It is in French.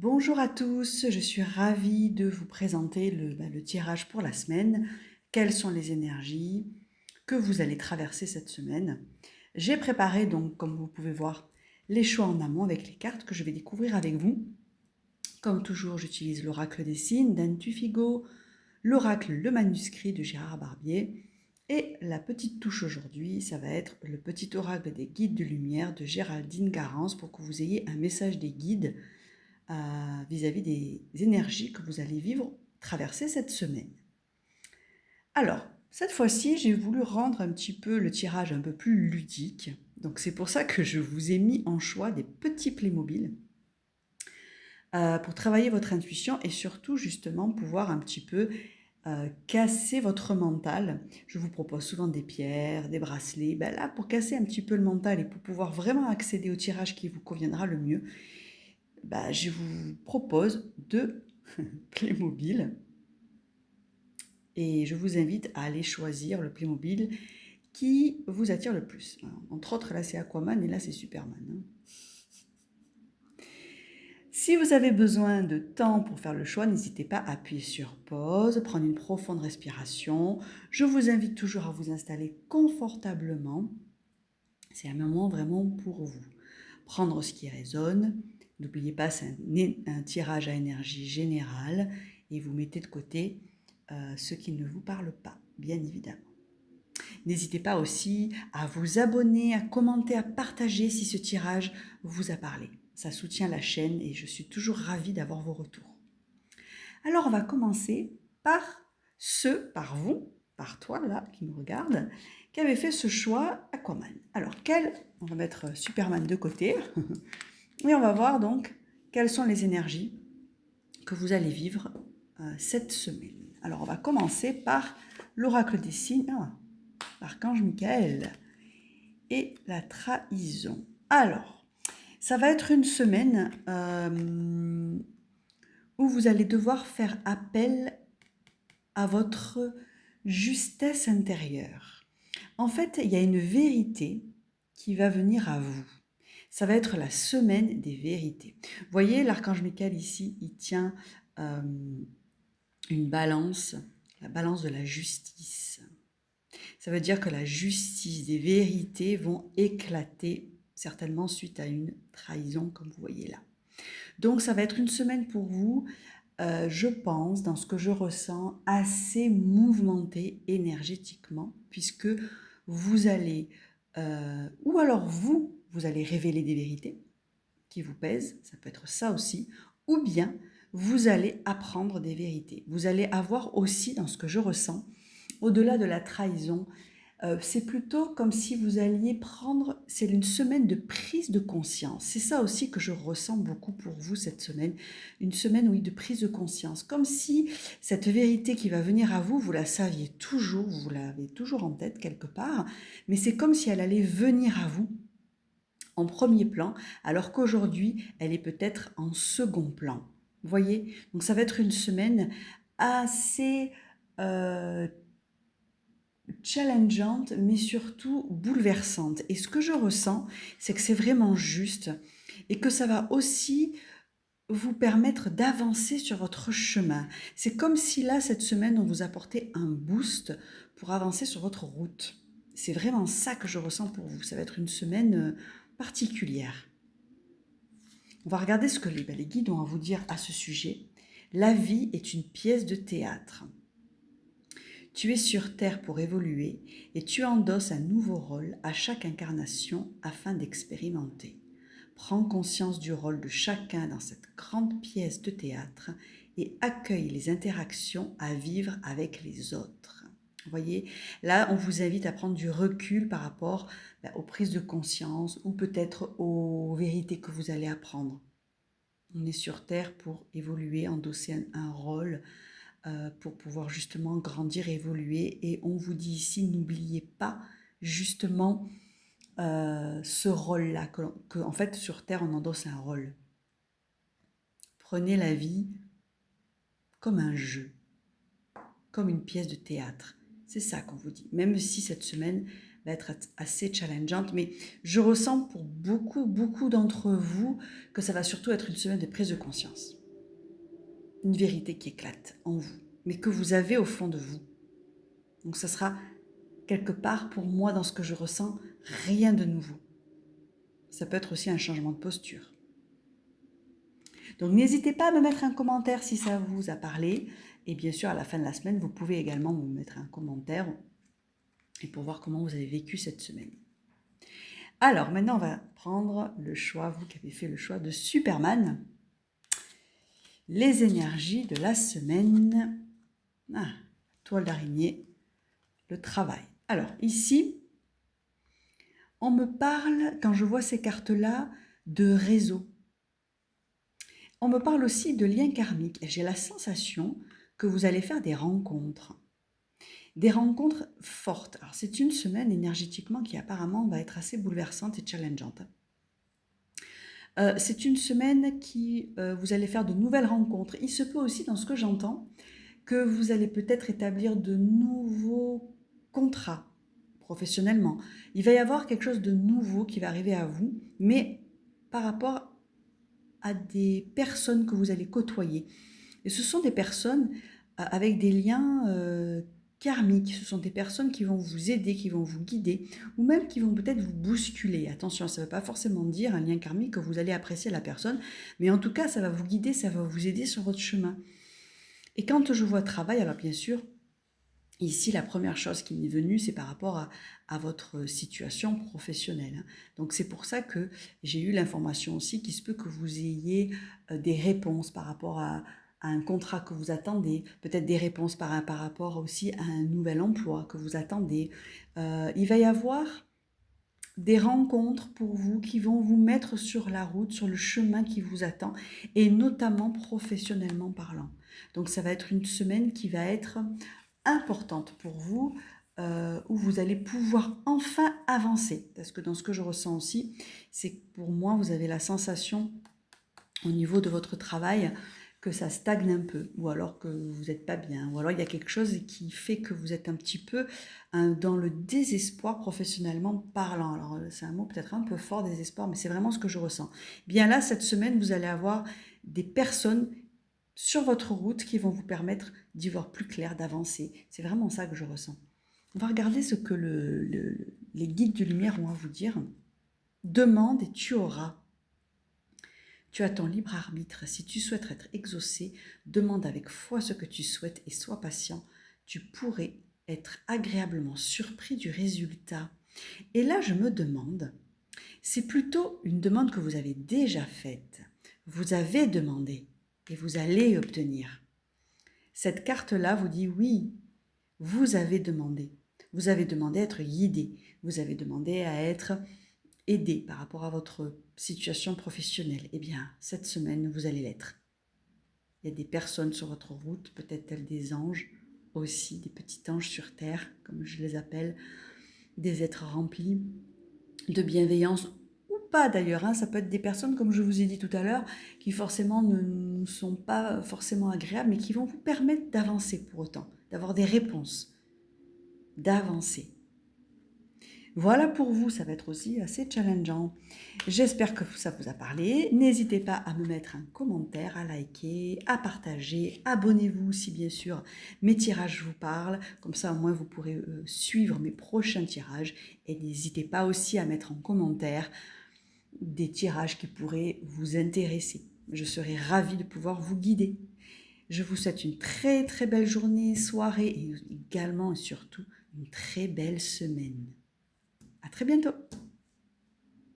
Bonjour à tous, je suis ravie de vous présenter le tirage pour la semaine. Quelles sont les énergies que vous allez traverser cette semaine? J'ai préparé donc, comme vous pouvez voir, les choix en amont avec les cartes que je vais découvrir avec vous. Comme toujours, j'utilise l'oracle des signes d'Antufigo, l'oracle Le Manuscrit de Gérard Barbier et la petite touche aujourd'hui, ça va être le petit oracle des guides de lumière de Géraldine Garance pour que vous ayez un message des guides vis-à-vis des énergies que vous allez vivre, traverser cette semaine. Alors, cette fois-ci, j'ai voulu rendre un petit peu le tirage un peu plus ludique. Donc c'est pour ça que je vous ai mis en choix des petits Playmobil pour travailler votre intuition et surtout justement pouvoir un petit peu casser votre mental. Je vous propose souvent des pierres, des bracelets. Ben là, pour casser un petit peu le mental et pour pouvoir vraiment accéder au tirage qui vous conviendra le mieux, je vous propose deux Playmobil et je vous invite à aller choisir le Playmobil qui vous attire le plus. Alors, entre autres, là c'est Aquaman et là c'est Superman. Si vous avez besoin de temps pour faire le choix, n'hésitez pas à appuyer sur pause, prendre une profonde respiration. Je vous invite toujours à vous installer confortablement. C'est un moment vraiment pour vous. Prendre ce qui résonne. N'oubliez pas, c'est un tirage à énergie générale et vous mettez de côté ce qui ne vous parle pas, bien évidemment. N'hésitez pas aussi à vous abonner, à commenter, à partager si ce tirage vous a parlé. Ça soutient la chaîne et je suis toujours ravie d'avoir vos retours. Alors on va commencer par vous, par toi là qui me regarde, qui avait fait ce choix Aquaman. Alors on va mettre Superman de côté et on va voir donc quelles sont les énergies que vous allez vivre cette semaine. Alors on va commencer par l'oracle des signes, l'archange Michael et la trahison. Alors, ça va être une semaine où vous allez devoir faire appel à votre justesse intérieure. En fait, il y a une vérité qui va venir à vous. Ça va être la semaine des vérités. Vous voyez, l'archange Michael ici, il tient une balance, la balance de la justice. Ça veut dire que la justice, des vérités vont éclater certainement suite à une trahison, comme vous voyez là. Donc ça va être une semaine pour vous, je pense, dans ce que je ressens, assez mouvementée énergétiquement, puisque vous allez, ou alors vous allez révéler des vérités qui vous pèsent, ça peut être ça aussi, ou bien vous allez apprendre des vérités. Vous allez avoir aussi, dans ce que je ressens, au-delà de la trahison, c'est plutôt comme si vous alliez prendre, c'est une semaine de prise de conscience. C'est ça aussi que je ressens beaucoup pour vous cette semaine. Une semaine, oui, de prise de conscience. Comme si cette vérité qui va venir à vous, vous la saviez toujours, vous l'avez toujours en tête quelque part, mais c'est comme si elle allait venir à vous en premier plan, alors qu'aujourd'hui, elle est peut-être en second plan. Vous voyez? Donc ça va être une semaine assez challengeante, mais surtout bouleversante. Et ce que je ressens, c'est que c'est vraiment juste et que ça va aussi vous permettre d'avancer sur votre chemin. C'est comme si là, cette semaine, on vous apportait un boost pour avancer sur votre route. C'est vraiment ça que je ressens pour vous. Ça va être une semaine particulière. On va regarder ce que les guides ont à vous dire à ce sujet. La vie est une pièce de théâtre. Tu es sur Terre pour évoluer et tu endosses un nouveau rôle à chaque incarnation afin d'expérimenter. Prends conscience du rôle de chacun dans cette grande pièce de théâtre et accueille les interactions à vivre avec les autres. Vous voyez, là, on vous invite à prendre du recul par rapport aux prises de conscience ou peut-être aux vérités que vous allez apprendre. On est sur Terre pour évoluer, endosser un rôle, pour pouvoir justement grandir et évoluer. Et on vous dit ici, n'oubliez pas justement ce rôle-là, en fait sur Terre on endosse un rôle. Prenez la vie comme un jeu, comme une pièce de théâtre. C'est ça qu'on vous dit. Même si cette semaine, va être assez challengeante, mais je ressens pour beaucoup d'entre vous que ça va surtout être une semaine de prise de conscience. Une vérité qui éclate en vous, mais que vous avez au fond de vous. Donc ça sera quelque part pour moi dans ce que je ressens, rien de nouveau. Ça peut être aussi un changement de posture. Donc n'hésitez pas à me mettre un commentaire si ça vous a parlé. Et bien sûr, à la fin de la semaine, vous pouvez également me mettre un commentaire et pour voir comment vous avez vécu cette semaine. Alors maintenant, on va prendre le choix, vous qui avez fait le choix de Superman. Les énergies de la semaine. Toile d'araignée, le travail. Alors ici, on me parle, quand je vois ces cartes-là, de réseau. On me parle aussi de liens karmiques. Et j'ai la sensation que vous allez faire des rencontres. Des rencontres fortes. Alors c'est une semaine énergétiquement qui apparemment va être assez bouleversante et challengeante. C'est une semaine qui, vous allez faire de nouvelles rencontres. Il se peut aussi, dans ce que j'entends, que vous allez peut-être établir de nouveaux contrats professionnellement. Il va y avoir quelque chose de nouveau qui va arriver à vous, mais par rapport à des personnes que vous allez côtoyer. Et ce sont des personnes avec des liens karmiques. Ce sont des personnes qui vont vous aider, qui vont vous guider, ou même qui vont peut-être vous bousculer. Attention, ça ne veut pas forcément dire un lien karmique que vous allez apprécier la personne, mais en tout cas, ça va vous guider, ça va vous aider sur votre chemin. Et quand je vois travail, alors bien sûr, ici, la première chose qui m'est venue, c'est par rapport à votre situation professionnelle. Donc c'est pour ça que j'ai eu l'information aussi qu'il se peut que vous ayez des réponses par rapport à un contrat que vous attendez, peut-être des réponses par rapport aussi à un nouvel emploi que vous attendez. Il va y avoir des rencontres pour vous qui vont vous mettre sur la route, sur le chemin qui vous attend, et notamment professionnellement parlant. Donc ça va être une semaine qui va être importante pour vous, où vous allez pouvoir enfin avancer. Parce que dans ce que je ressens aussi, c'est que pour moi, vous avez la sensation au niveau de votre travail que ça stagne un peu, ou alors que vous n'êtes pas bien, ou alors il y a quelque chose qui fait que vous êtes un petit peu dans le désespoir professionnellement parlant. Alors c'est un mot peut-être un peu fort, désespoir, mais c'est vraiment ce que je ressens. Bien là, cette semaine, vous allez avoir des personnes sur votre route qui vont vous permettre d'y voir plus clair, d'avancer. C'est vraiment ça que je ressens. On va regarder ce que les guides de lumière vont vous dire. Demande et tu auras. Tu as ton libre arbitre. Si tu souhaites être exaucé, demande avec foi ce que tu souhaites et sois patient. Tu pourrais être agréablement surpris du résultat. Et là, je me demande, c'est plutôt une demande que vous avez déjà faite. Vous avez demandé et vous allez obtenir. Cette carte-là vous dit oui, vous avez demandé. Vous avez demandé à être guidé. Vous avez demandé à être aidé par rapport à votre situation professionnelle. Eh bien, cette semaine, vous allez l'être. Il y a des personnes sur votre route, peut-être telles des anges, aussi des petits anges sur terre, comme je les appelle, des êtres remplis de bienveillance ou pas d'ailleurs. Ça peut être des personnes, comme je vous ai dit tout à l'heure, qui forcément ne sont pas forcément agréables, mais qui vont vous permettre d'avancer pour autant, d'avoir des réponses, d'avancer. Voilà pour vous, ça va être aussi assez challengeant. J'espère que ça vous a parlé. N'hésitez pas à me mettre un commentaire, à liker, à partager. Abonnez-vous si bien sûr mes tirages vous parlent. Comme ça au moins vous pourrez suivre mes prochains tirages. Et n'hésitez pas aussi à mettre en commentaire des tirages qui pourraient vous intéresser. Je serai ravie de pouvoir vous guider. Je vous souhaite une très très belle journée, soirée et également et surtout une très belle semaine. À très bientôt.